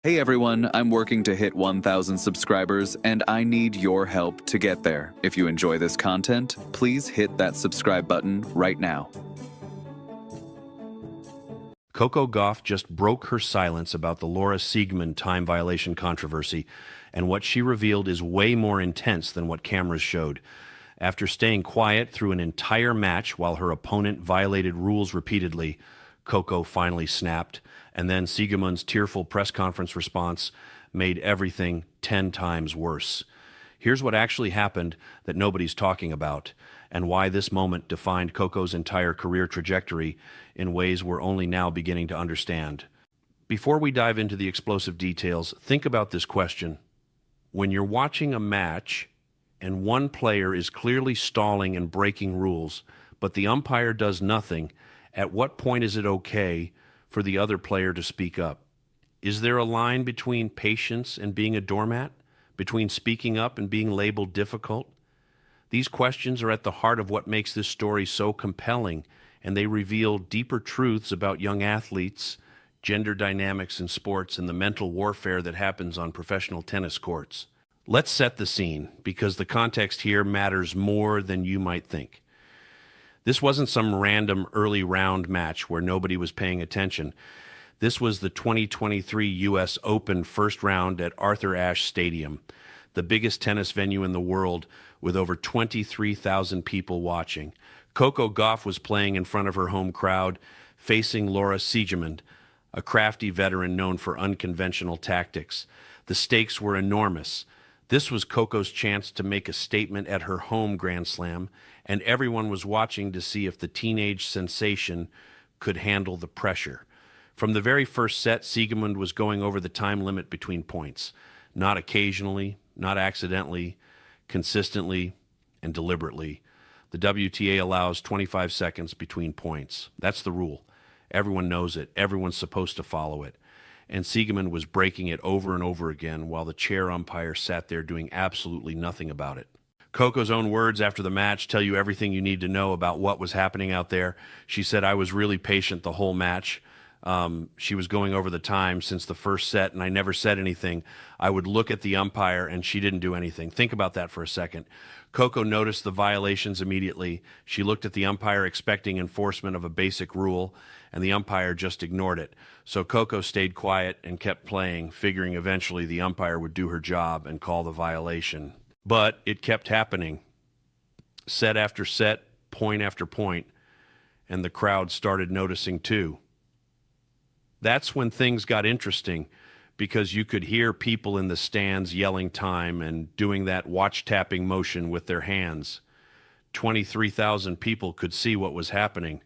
Hey everyone, I'm working to hit 1,000 subscribers and I need your help to get there. If you enjoy this content, please hit that subscribe button right now. Coco Gauff just broke her silence about the Laura Siegemund time violation controversy, and what she revealed is way more intense than what cameras showed. After staying quiet through an entire match while her opponent violated rules repeatedly, Coco finally snapped, and then Siegemund's tearful press conference response made everything 10 times worse. Here's what actually happened that nobody's talking about, and why this moment defined Coco's entire career trajectory in ways we're only now beginning to understand. Before we dive into the explosive details, think about this question. When you're watching a match and one player is clearly stalling and breaking rules, but the umpire does nothing, at what point is it okay for the other player to speak up? Is there a line between patience and being a doormat? Between speaking up and being labeled difficult? These questions are at the heart of what makes this story so compelling, and they reveal deeper truths about young athletes, gender dynamics in sports, and the mental warfare that happens on professional tennis courts. Let's set the scene, because the context here matters more than you might think. This wasn't some random early round match where nobody was paying attention. This was the 2023 U.S. Open first round at Arthur Ashe Stadium, the biggest tennis venue in the world, with over 23,000 people watching. Coco Gauff was playing in front of her home crowd, facing Laura Siegemund, a crafty veteran known for unconventional tactics. The stakes were enormous. This was Coco's chance to make a statement at her home Grand Slam, and everyone was watching to see if the teenage sensation could handle the pressure. From the very first set, Siegemund was going over the time limit between points. Not occasionally, not accidentally, consistently, and deliberately. The WTA allows 25 seconds between points. That's the rule. Everyone knows it. Everyone's supposed to follow it. And Siegemund was breaking it over and over again while the chair umpire sat there doing absolutely nothing about it. Coco's own words after the match tell you everything you need to know about what was happening out there. She said, "I was really patient the whole match. She was going over the time since the first set, and I never said anything. I would look at the umpire, and she didn't do anything." Think about that for a second. Coco noticed the violations immediately. She looked at the umpire expecting enforcement of a basic rule, and the umpire just ignored it. So Coco stayed quiet and kept playing, figuring eventually the umpire would do her job and call the violation. But it kept happening. Set after set, point after point, and the crowd started noticing too. That's when things got interesting, because you could hear people in the stands yelling time and doing that watch-tapping motion with their hands. 23,000 people could see what was happening.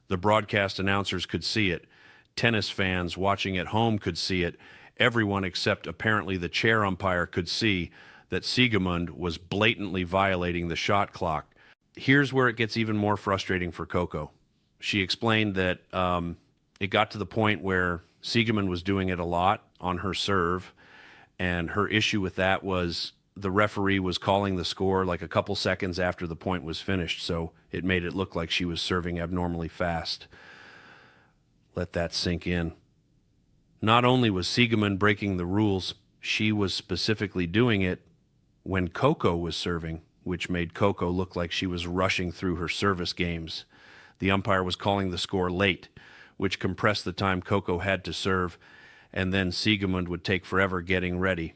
The broadcast announcers could see it. Tennis fans watching at home could see it. Everyone except apparently the chair umpire could see that Siegemund was blatantly violating the shot clock. Here's where it gets even more frustrating for Coco. She explained that it got to the point where Siegemund was doing it a lot on her serve, and her issue with that was the referee was calling the score like a couple seconds after the point was finished, so it made it look like she was serving abnormally fast. Let that sink in. Not only was Siegemund breaking the rules, she was specifically doing it when Coco was serving, which made Coco look like she was rushing through her service games. The umpire was calling the score late, which compressed the time Coco had to serve, and then Siegemund would take forever getting ready.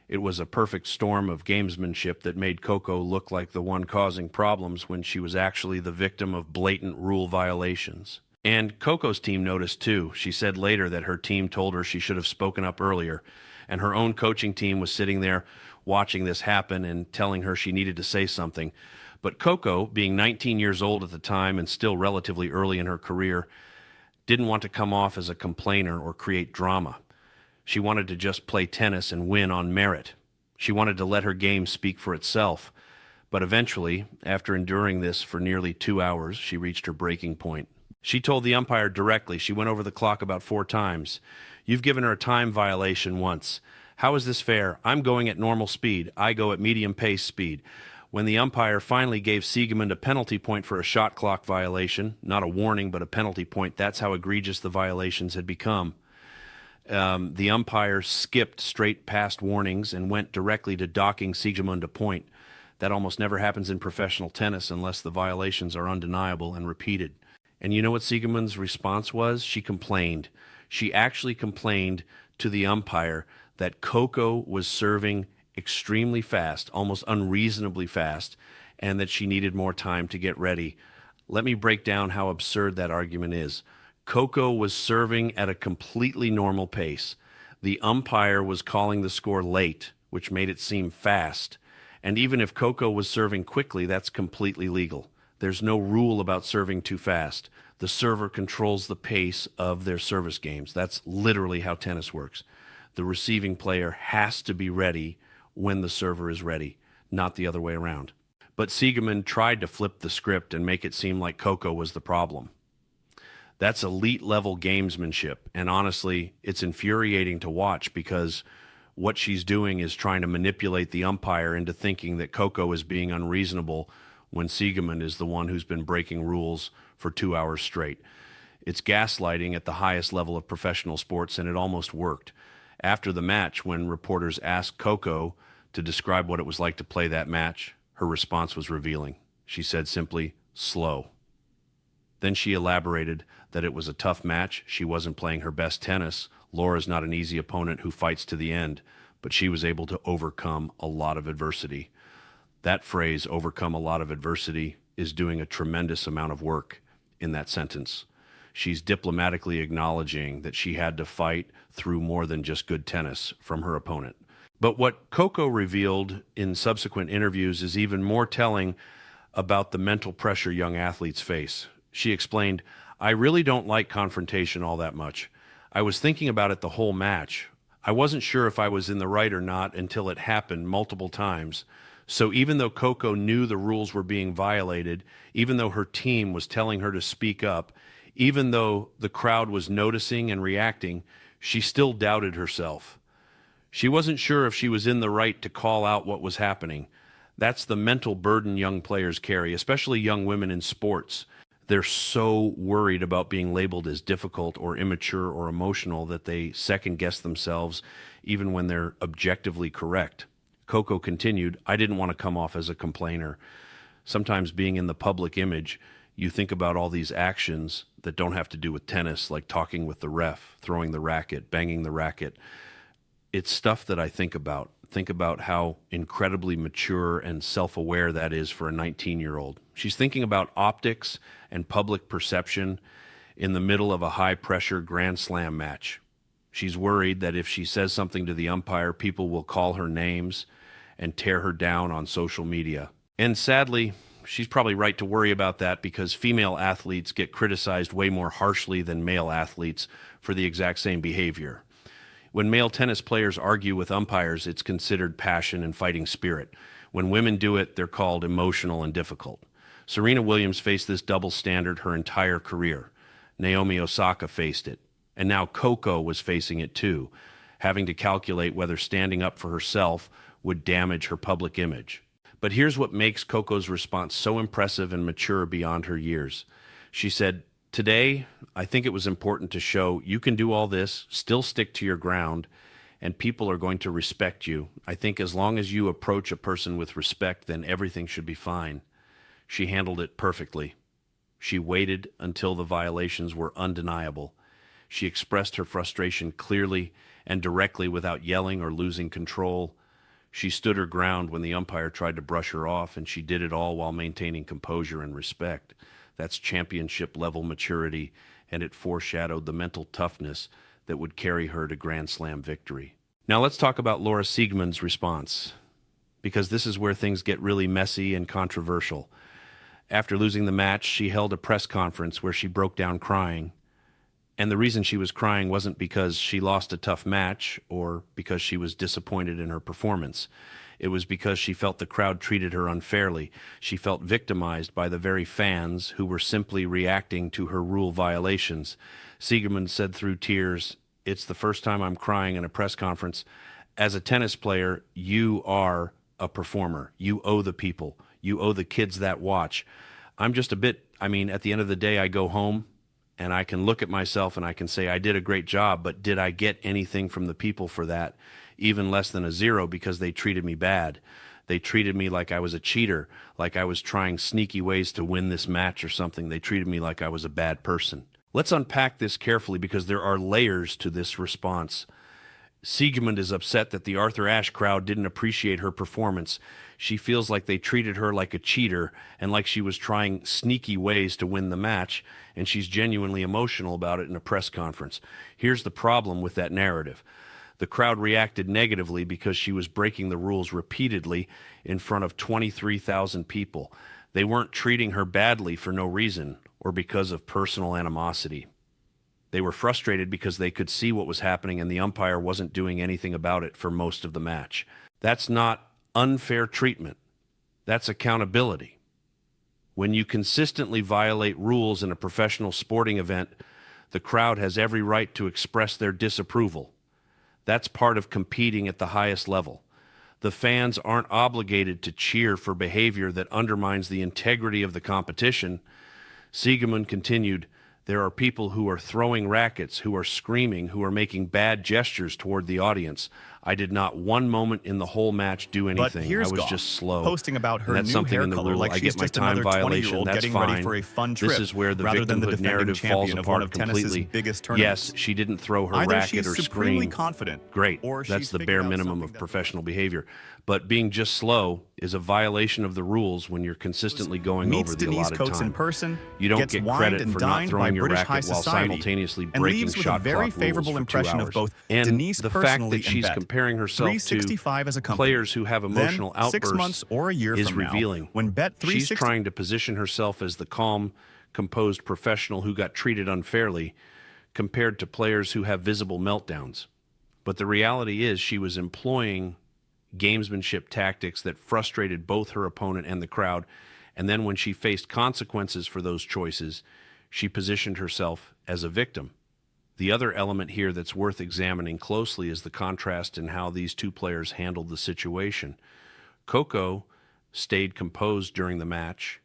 It was a perfect storm of gamesmanship that made Coco look like the one causing problems when she was actually the victim of blatant rule violations. And Coco's team noticed too. She said later that her team told her she should have spoken up earlier, and her own coaching team was sitting there watching this happen and telling her she needed to say something. But Coco, being 19 years old at the time and still relatively early in her career, didn't want to come off as a complainer or create drama. She wanted to just play tennis and win on merit. She wanted to let her game speak for itself. But eventually, after enduring this for nearly 2 hours, she reached her breaking point. She told the umpire directly. She went over the clock about 4 times. "You've given her a time violation once. How is this fair? I'm going at normal speed. I go at medium pace speed." When the umpire finally gave Siegemund a penalty point for a shot clock violation, not a warning but a penalty point, that's how egregious the violations had become. The umpire skipped straight past warnings and went directly to docking Siegemund a point. That almost never happens in professional tennis unless the violations are undeniable and repeated. And you know what Siegemund's response was? She complained. She actually complained to the umpire that Coco was serving extremely fast, almost unreasonably fast, and that she needed more time to get ready. Let me break down how absurd that argument is. Coco was serving at a completely normal pace. The umpire was calling the score late, which made it seem fast. And even if Coco was serving quickly, that's completely legal. There's no rule about serving too fast. The server controls the pace of their service games. That's literally how tennis works. The receiving player has to be ready when the server is ready, not the other way around. But Siegemund tried to flip the script and make it seem like Coco was the problem. That's elite-level gamesmanship, and honestly, it's infuriating to watch because what she's doing is trying to manipulate the umpire into thinking that Coco is being unreasonable when Siegemund is the one who's been breaking rules for 2 hours straight. It's gaslighting at the highest level of professional sports, and it almost worked. After the match, when reporters asked Coco to describe what it was like to play that match, her response was revealing. She said simply, "slow." Then she elaborated that it was a tough match. She wasn't playing her best tennis. Laura's not an easy opponent who fights to the end, but she was able to overcome a lot of adversity. That phrase, overcome a lot of adversity, is doing a tremendous amount of work in that sentence. She's diplomatically acknowledging that she had to fight through more than just good tennis from her opponent. But what Coco revealed in subsequent interviews is even more telling about the mental pressure young athletes face. She explained, "I really don't like confrontation all that much. I was thinking about it the whole match. I wasn't sure if I was in the right or not until it happened multiple times. So even though Coco knew the rules were being violated, even though her team was telling her to speak up, even though the crowd was noticing and reacting, she still doubted herself. She wasn't sure if she was in the right to call out what was happening. That's the mental burden young players carry, especially young women in sports. They're so worried about being labeled as difficult or immature or emotional that they second-guess themselves even when they're objectively correct." Coco continued, "I didn't want to come off as a complainer. Sometimes being in the public image, you think about all these actions that don't have to do with tennis, like talking with the ref, throwing the racket, banging the racket. It's stuff that I think about. Think about how incredibly mature and self-aware that is for a 19-year-old. She's thinking about optics and public perception in the middle of a high-pressure Grand Slam match. She's worried that if she says something to the umpire, people will call her names and tear her down on social media. And sadly, she's probably right to worry about that because female athletes get criticized way more harshly than male athletes for the exact same behavior. When male tennis players argue with umpires, it's considered passion and fighting spirit. When women do it, they're called emotional and difficult. Serena Williams faced this double standard her entire career. Naomi Osaka faced it. And now Coco was facing it too, having to calculate whether standing up for herself would damage her public image. But here's what makes Coco's response so impressive and mature beyond her years. She said, "Today, I think it was important to show you can do all this, still stick to your ground, and people are going to respect you. I think as long as you approach a person with respect, then everything should be fine." She handled it perfectly. She waited until the violations were undeniable. She expressed her frustration clearly and directly without yelling or losing control. She stood her ground when the umpire tried to brush her off, and she did it all while maintaining composure and respect. That's championship-level maturity, and it foreshadowed the mental toughness that would carry her to Grand Slam victory. Now let's talk about Laura Siegemund's response, because this is where things get really messy and controversial. After losing the match, she held a press conference where she broke down crying. And the reason she was crying wasn't because she lost a tough match or because she was disappointed in her performance. It was because she felt the crowd treated her unfairly. She felt victimized by the very fans who were simply reacting to her rule violations. Siegemund said through tears, "It's the first time I'm crying in a press conference. As a tennis player, you are a performer. You owe the people. You owe the kids that watch. I'm just a bit, at the end of the day, I go home and I can look at myself and I can say I did a great job, but did I get anything from the people for that? Even less than a 0, because they treated me bad. They treated me like I was a cheater, like I was trying sneaky ways to win this match or something. They treated me like I was a bad person. Let's unpack this carefully, because there are layers to this response. Siegemund is upset that the Arthur Ashe crowd didn't appreciate her performance. She feels like they treated her like a cheater and like she was trying sneaky ways to win the match, and she's genuinely emotional about it in a press conference. Here's the problem with that narrative. The crowd reacted negatively because she was breaking the rules repeatedly in front of 23,000 people. They weren't treating her badly for no reason or because of personal animosity. They were frustrated because they could see what was happening and the umpire wasn't doing anything about it for most of the match. That's not unfair treatment. That's accountability. When you consistently violate rules in a professional sporting event, the crowd has every right to express their disapproval. That's part of competing at the highest level. The fans aren't obligated to cheer for behavior that undermines the integrity of the competition. Siegemund continued, there are people who are throwing rackets, who are screaming, who are making bad gestures toward the audience. I did not one moment in the whole match do anything. I was Gauff, just slow. posting about her and that's new something hair in the color, rule. like I she's get my just time another violation. 20-year-old That's getting fine. ready for a fun trip, This is where the rather than the victimhood defending narrative falls champion of one apart of tennis's completely. biggest tournaments. Yes, she didn't throw her Either racket she's or supremely scream. confident, Great. or That's she's the figured bare out minimum something of that professional behavior. But being just slow is a violation of the rules when you're consistently going meets over the Denise allotted Coates time. in person, You don't gets get wined credit and for not dined by throwing your British racket high while society, simultaneously and breaking leaves with a shot very clock favorable rules for 2 impression hours. of both And Denise the fact personally that she's and Bet. comparing herself to 365 as a company. players who have emotional Then, 6 outbursts months or a year is from now, revealing. when Bet She's 360 trying to position herself as the calm, composed professional who got treated unfairly compared to players who have visible meltdowns. But the reality is she was employing gamesmanship tactics that frustrated both her opponent and the crowd, and then when she faced consequences for those choices, she positioned herself as a victim. The other element here that's worth examining closely is the contrast in how these two players handled the situation. Coco stayed composed during the match,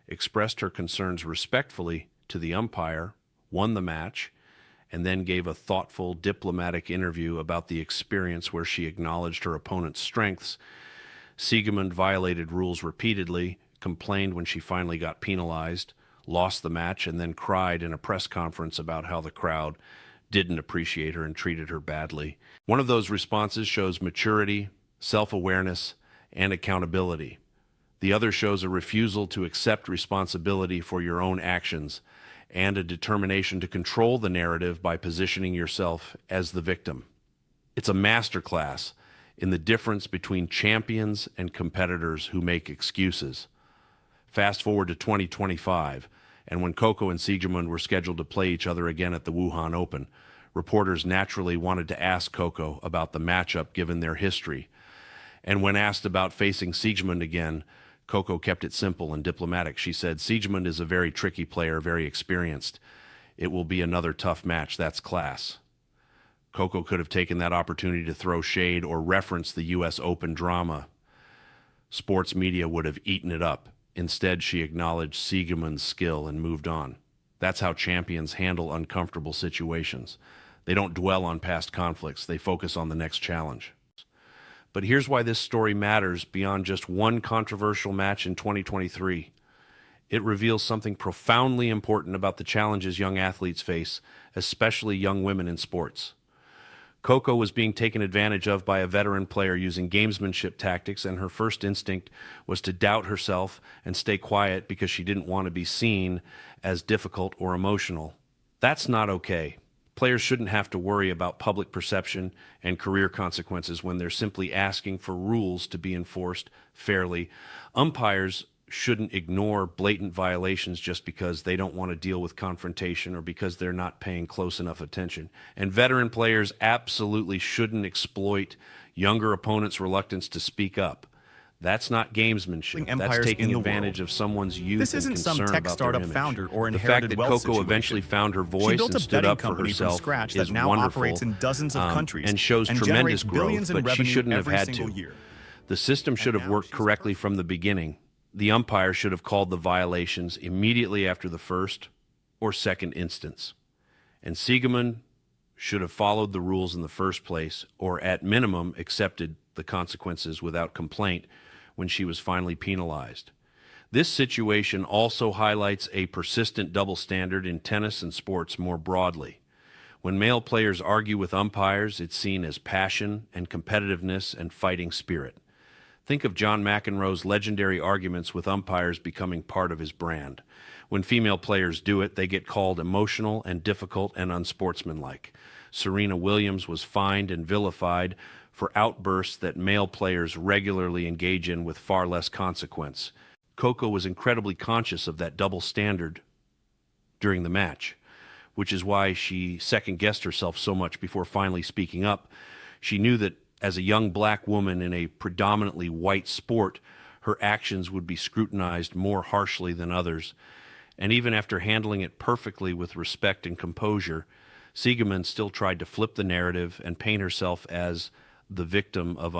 expressed her concerns respectfully to the umpire, won the match, and then gave a thoughtful, diplomatic interview about the experience where she acknowledged her opponent's strengths. Siegemund violated rules repeatedly, complained when she finally got penalized, lost the match, and then cried in a press conference about how the crowd didn't appreciate her and treated her badly. One of those responses shows maturity, self-awareness, and accountability. The other shows a refusal to accept responsibility for your own actions and a determination to control the narrative by positioning yourself as the victim. It's a masterclass in the difference between champions and competitors who make excuses. Fast forward to 2025, and when Coco and Siegemund were scheduled to play each other again at the Wuhan Open, reporters naturally wanted to ask Coco about the matchup given their history. And when asked about facing Siegemund again, Coco kept it simple and diplomatic. She said, Siegemund is a very tricky player, very experienced. It will be another tough match. That's class. Coco could have taken that opportunity to throw shade or reference the U.S. Open drama. Sports media would have eaten it up. Instead, she acknowledged Siegemund's skill and moved on. That's how champions handle uncomfortable situations. They don't dwell on past conflicts. They focus on the next challenge. But here's why this story matters beyond just one controversial match in 2023. It reveals something profoundly important about the challenges young athletes face, especially young women in sports. Coco was being taken advantage of by a veteran player using gamesmanship tactics, and her first instinct was to doubt herself and stay quiet because she didn't want to be seen as difficult or emotional. That's not okay. Players shouldn't have to worry about public perception and career consequences when they're simply asking for rules to be enforced fairly. Umpires shouldn't ignore blatant violations just because they don't want to deal with confrontation or because they're not paying close enough attention. And veteran players absolutely shouldn't exploit younger opponents' reluctance to speak up. That's not gamesmanship. That's taking advantage of someone's youth This and isn't some concern tech about startup their image. founder or The fact inherited that wealth Coco situation. eventually found her She voice built and a stood betting up for company from herself scratch is that now wonderful, operates in dozens of countries and shows tremendous generates billions growth, in but she revenue shouldn't have every had single to. year. The system should have now worked she's correctly from the beginning. The umpire should have called the violations immediately after the first, or second instance. And Siegemund should have followed the rules in the first place, or at minimum accepted the consequences without complaint when she was finally penalized. This situation also highlights a persistent double standard in tennis and sports more broadly. When male players argue with umpires, it's seen as passion and competitiveness and fighting spirit. Think of John McEnroe's legendary arguments with umpires becoming part of his brand. When female players do it, they get called emotional and difficult and unsportsmanlike. Serena Williams was fined and vilified for outbursts that male players regularly engage in with far less consequence. Coco was incredibly conscious of that double standard during the match, which is why she second-guessed herself so much before finally speaking up. She knew that as a young black woman in a predominantly white sport, her actions would be scrutinized more harshly than others. And even after handling it perfectly with respect and composure, Siegemund still tried to flip the narrative and paint herself as the victim of